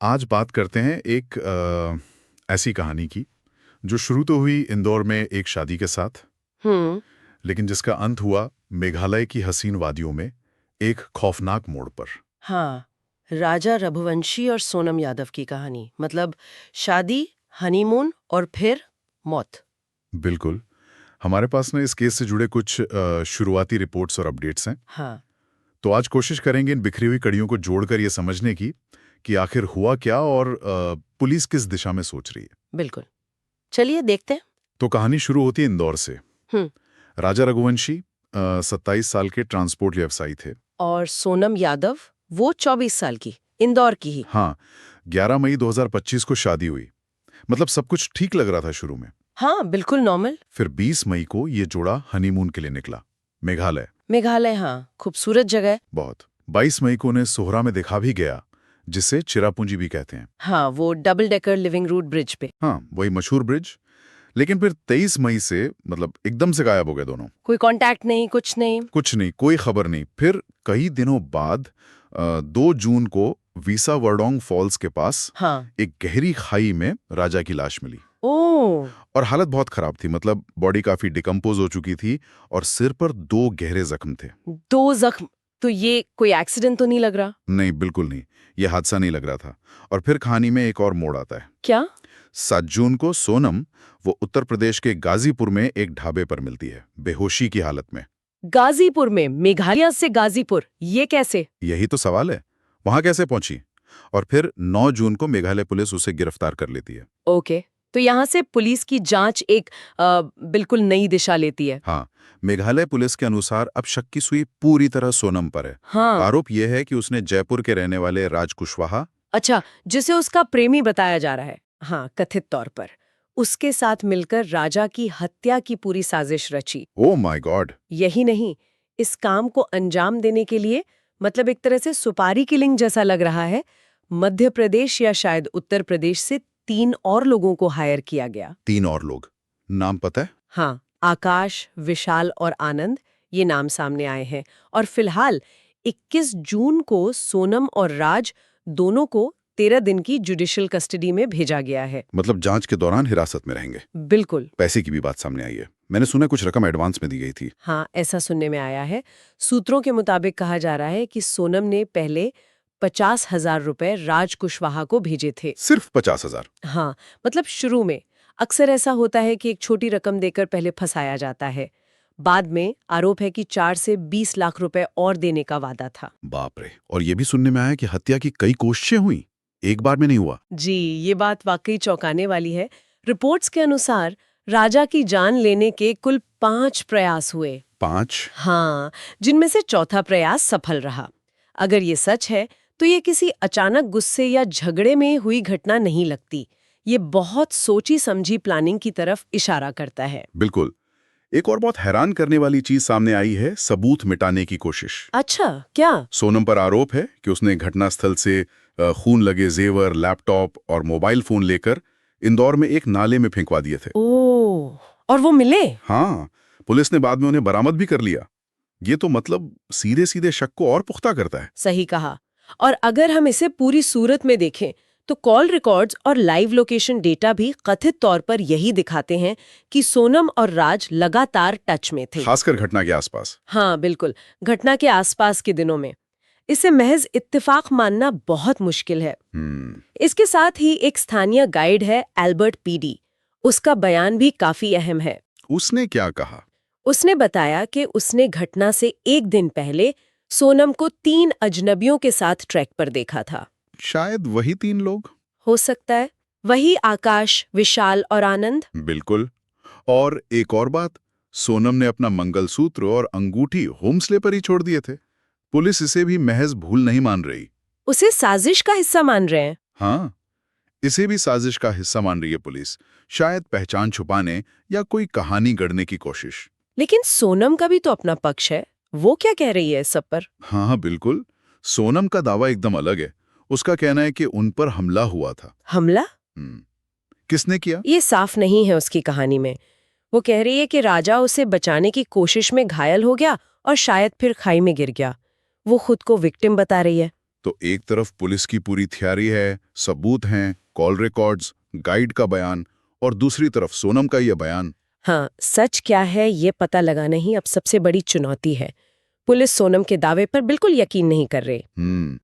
आज बात करते हैं एक ऐसी कहानी की जो शुरू तो हुई इंदौर में एक शादी के साथ, हम्म। लेकिन जिसका अंत हुआ मेघालय की हसीन वादियों में एक खौफनाक मोड़ पर। हाँ, राजा रघुवंशी और सोनम यादव की कहानी। मतलब शादी, हनीमून और फिर मौत। बिल्कुल। हमारे पास ना इस केस से जुड़े कुछ शुरुआती रिपोर्ट्स और अपडेट्स हैं। हाँ, तो आज कोशिश करेंगे इन बिखरी हुई कड़ियों को जोड़कर ये समझने की कि आखिर हुआ क्या और पुलिस किस दिशा में सोच रही है। बिल्कुल। चलिए देखते हैं। तो कहानी शुरू होती है इंदौर से। हम्म। राजा रघुवंशी 27 साल के ट्रांसपोर्ट व्यवसायी थे। और सोनम यादव, वो 24 साल की, इंदौर की ही। हाँ, 11 मई 2025 को शादी हुई। मतलब सब कुछ ठीक लग रहा था शुरू में। हाँ, बिल्कुल नॉर्मल। फिर 20 मई को ये जोड़ा हनीमून के लिए निकला, मेघालय। मेघालय, हाँ, खूबसूरत जगह। बहुत। 22 मई को उन्हें सोहरा में देखा भी गया, जिसे चिरापुंजी भी कहते हैं। हाँ, वो double decker living root bridge पे। हाँ, वही मशहूर ब्रिज। लेकिन फिर 23 मई से मतलब एकदम से गायब हो गए दोनों। कोई कांटेक्ट नहीं, कुछ नहीं। कुछ नहीं, कोई खबर नहीं। फिर कई दिनों बाद 2 जून को वीसा वर्डोंग फॉल्स के पास हाँ। एक गहरी खाई में राजा की लाश मिली। ओ। और हालत बहुत खराब थी, मतलब बॉडी काफी डिकम्पोज हो चुकी थी और सिर पर 2 गहरे जख्म थे। 2 जख्म? तो ये कोई एक्सीडेंट तो नहीं लग रहा? नहीं, बिल्कुल नहीं, ये हादसा नहीं लग रहा था। और फिर कहानी में एक और मोड़ आता है। क्या? 7 जून को सोनम, वो उत्तर प्रदेश के गाजीपुर में एक ढाबे पर मिलती है, बेहोशी की हालत में। गाजीपुर में? मेघालय से गाजीपुर, ये कैसे? यही तो सवाल है, वहां कैसे पहुंची? और फिर 9 जून को मेघालय पुलिस उसे गिरफ्तार कर लेती है। ओके, तो यहाँ से पुलिस की जांच एक बिल्कुल नई दिशा लेती है। हाँ, मेघालय पुलिस के अनुसार अब शक की सुई पूरी तरह सोनम पर है। हाँ। आरोप यह है कि उसने जयपुर के रहने वाले राज कुशवाहा, अच्छा, जिसे उसका प्रेमी बताया जा रहा है, हाँ, कथित तौर पर, उसके साथ मिलकर राजा की हत्या की पूरी साजिश रची। Oh my God. यही नहीं, इस काम को अंजाम देने के लिए, मतलब एक तरह से सुपारी किलिंग जैसा लग रहा है, मध्य प्रदेश या शायद उत्तर प्रदेश से 3 और लोगों को हायर किया गया। 3 और लोग, नाम पता है? हाँ, आकाश, विशाल और आनंद, ये नाम सामने आए हैं। और फिलहाल 21 जून को सोनम और राज दोनों को 13 दिन की जुडिशियल कस्टडी में भेजा गया है। मतलब जांच के दौरान हिरासत में रहेंगे। बिल्कुल। पैसे की भी बात सामने आई है, मैंने सुना कुछ रकम एडवांस में दी गई थी। हाँ, ऐसा सुनने में आया है। सूत्रों के मुताबिक कहा जा रहा है कि सोनम ने पहले 50,000 रुपए राज कुशवाहा को भेजे थे। सिर्फ 50,000? हाँ, मतलब शुरू में। अक्सर ऐसा होता है कि एक छोटी रकम देकर पहले फंसाया जाता है। बाद में आरोप है कि 4 से 20 लाख रुपए और देने का वादा था। बाप रे। और ये भी सुनने में आया कि हत्या की कई कोशिशें हुई, एक बार में नहीं हुआ। जी, ये बात वाकई चौंकाने वाली है। रिपोर्ट्स के अनुसार राजा की जान लेने के कुल 5 प्रयास हुए। 5? हाँ, जिनमें से चौथा प्रयास सफल रहा। अगर ये सच है, तो ये किसी अचानक गुस्से या झगड़े में हुई घटना नहीं लगती। ये बहुत सोची समझी प्लानिंग की तरफ इशारा करता है। बिल्कुल। एक और बहुत हैरान करने वाली चीज सामने आई है, सबूत मिटाने की कोशिश। अच्छा, क्या? सोनम पर आरोप है कि उसने घटनास्थल से खून लगे जेवर, लैपटॉप और मोबाइल फोन लेकर इंदौर में एक नाले में फेंकवा दिए थे। ओह, और वो मिले? हाँ, पुलिस ने बाद में उन्हें बरामद भी कर लिया। ये तो मतलब सीधे सीधे शक को और पुख्ता करता है। सही कहा। और अगर हम इसे पूरी सूरत में देखें, तो कॉल रिकॉर्ड्स और लाइव लोकेशन डेटा भी कथित तौर पर यही दिखाते हैं कि सोनम और राज लगातार टच में थे। खासकर घटना के आसपास। हाँ, बिल्कुल, घटना के आसपास के दिनों में। इसे महज इत्तेफाक मानना बहुत मुश्किल है। इसके साथ ही एक स्थानीय गाइड है, एल्बर्ट पीडी। उसका बयान भी काफी अहम है। उसने क्या कहा? उसने बताया कि उसने घटना से एक दिन पहले सोनम को 3 अजनबियों के साथ ट्रैक पर देखा था। शायद वही 3 लोग। हो सकता है वही आकाश, विशाल और आनंद। बिल्कुल। और एक और बात, सोनम ने अपना मंगलसूत्र और अंगूठी होमस्टे पर ही छोड़ दिए थे। पुलिस इसे भी महज भूल नहीं मान रही। उसे साजिश का हिस्सा मान रहे हैं। हाँ, इसे भी साजिश का हिस्सा मान रही है पुलिस, शायद पहचान छुपाने या कोई कहानी गढ़ने की कोशिश। लेकिन सोनम का भी तो अपना पक्ष है। वो क्या कह रही है इस सब पर? हाँ हाँ, बिल्कुल। सोनम का दावा एकदम अलग है। उसका कहना है कि उन पर हमला हुआ था। हमला? हम्म, किसने किया? ये साफ नहीं है उसकी कहानी में। वो कह रही है कि राजा उसे बचाने की कोशिश में घायल हो गया और शायद फिर खाई में गिर गया। वो खुद को विक्टिम बता रही है। तो एक तरफ पुलिस की पूरी थ्योरी है, सबूत हैं, कॉल रिकॉर्ड्स, गाइड का बयान, और दूसरी तरफ सोनम का यह बयान। हाँ, सच क्या है ये पता लगाना ही अब सबसे बड़ी चुनौती है। पुलिस सोनम के दावे पर बिल्कुल यकीन नहीं कर रही।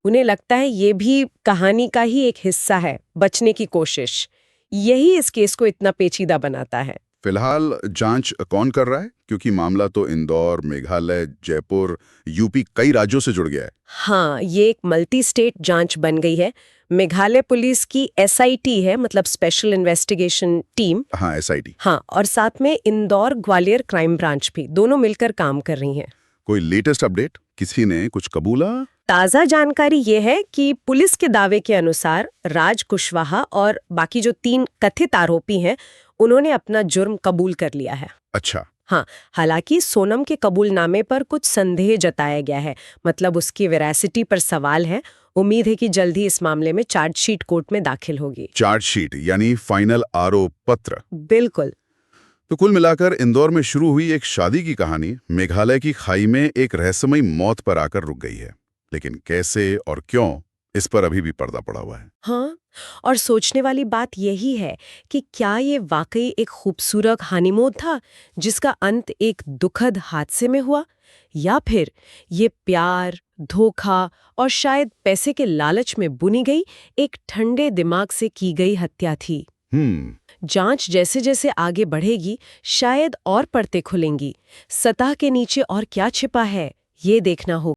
उन्हें लगता है ये भी कहानी का ही एक हिस्सा है, बचने की कोशिश। यही इस केस को इतना पेचीदा बनाता है। फिलहाल जांच कौन कर रहा है? क्योंकि मामला तो इंदौर, मेघालय, जयपुर, यूपी कई राज्यों से जुड़ गया है। हाँ, ये एक मल्टी स्टेट जांच बन गई है। मेघालय पुलिस की SIT है, मतलब स्पेशल इन्वेस्टिगेशन टीम। हाँ, SIT। हाँ, और साथ में इंदौर ग्वालियर क्राइम ब्रांच भी, दोनों मिलकर काम कर रही हैं। कोई लेटेस्ट अपडेट? किसी ने कुछ कबूला? ताज़ा जानकारी ये है कि पुलिस के दावे के अनुसार राज कुशवाहा और बाकी जो 3 कथित आरोपी हैं, उन्होंने अपना जुर्म कबूल कर लिया है। अच्छा। हाँ, हालांकि सोनम के कबूलनामे पर कुछ संदेह जताया गया है, मतलब उसकी वेरासिटी पर सवाल है। उम्मीद है कि जल्द ही इस मामले में चार्जशीट कोर्ट में दाखिल होगी। चार्जशीट यानी फाइनल आरोप पत्र। बिल्कुल। तो कुल मिलाकर इंदौर में शुरू हुई एक शादी की कहानी मेघालय की खाई में एक रहस्यमयी मौत पर आकर रुक गई है। लेकिन कैसे और क्यों, इस पर अभी भी पर्दा पड़ा हुआ है। हाँ, और सोचने वाली बात यही है कि क्या ये वाकई एक खूबसूरत हनीमून था जिसका अंत एक दुखद हादसे में हुआ, या फिर ये प्यार, धोखा और शायद पैसे के लालच में बुनी गई एक ठंडे दिमाग से की गई हत्या थी। जांच जैसे जैसे आगे बढ़ेगी, शायद और परतें खुलेंगी। सतह के नीचे और क्या छिपा है, ये देखना होगा।